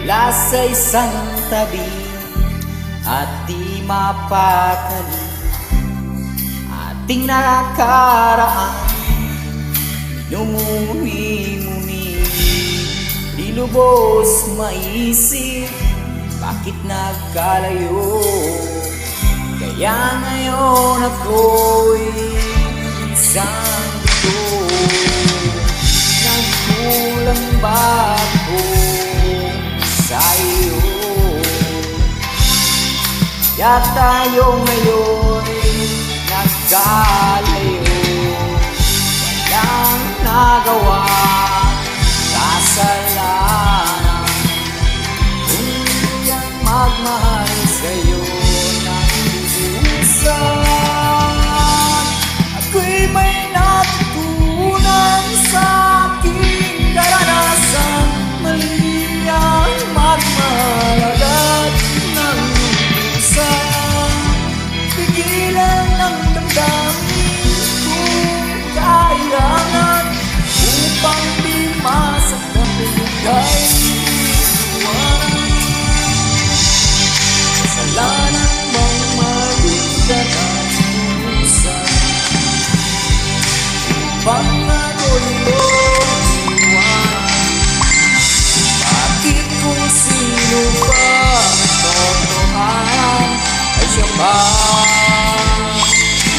mula sa isang tabi at di mapakali. Ating nakaraan minumuni-muni, di lubos maisip bakit nagkalayo. Kaya ngayon ako'y isang buto. Nagkulang ba ako sa'yo? Kaya tayo ngayon'y nagkalayo. Walang nagawa kasalanan, kundi ang magmahal sa'yo ng lubusan. Ako'y may natutunan sa aking karanasan, mali ang magmahal agad ng lubusan. Pigilan ang damdamin kung kailangan upang di masaktan bigay iwanan. Kasalanan bang mali ka ng lubusan upang ako'y iyong iwanan? Bakit kung sino ba ang totohanan ay siya ba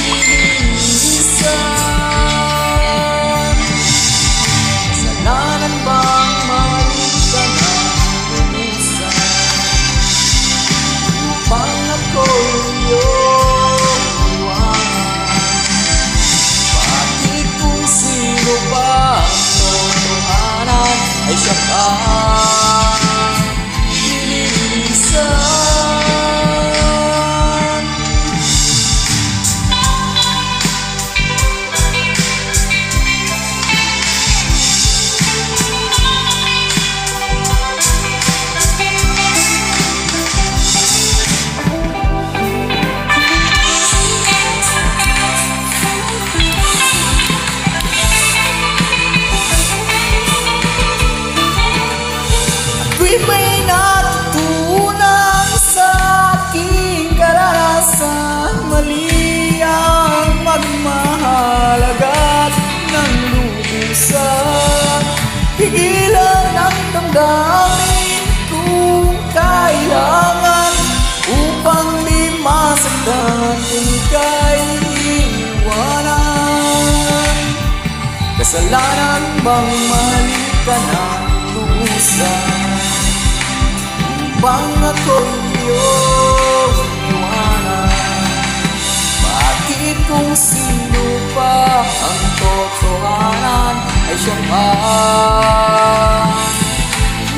nililisan? Kasalanan bang mali ka ng lubusan upang ako'y iyong iwanan? Bakit kung sino ba ang totohanan ay siya ba nililisan? Ako'y may natutunan sa aking karanasan, mali ang magmahal agad ng lubusan. Pigilan ang damdamin kung kailangan upang di masaktan kung ika'y iwanan. Kasalanan bang mali ka ng lubusan upang ako'y iyong iwanan? Bakit kung sino pa ang totohanan ay siya pa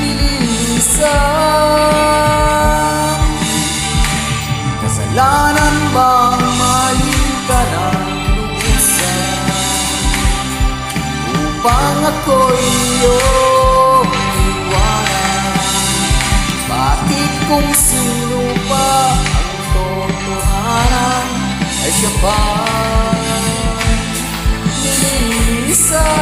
nililisan? Kasalanan bang mali ka ng lubusan upang ako'y iyong iwanan? Bakit kung sino pa ang totohanan ay siya pa nililisan?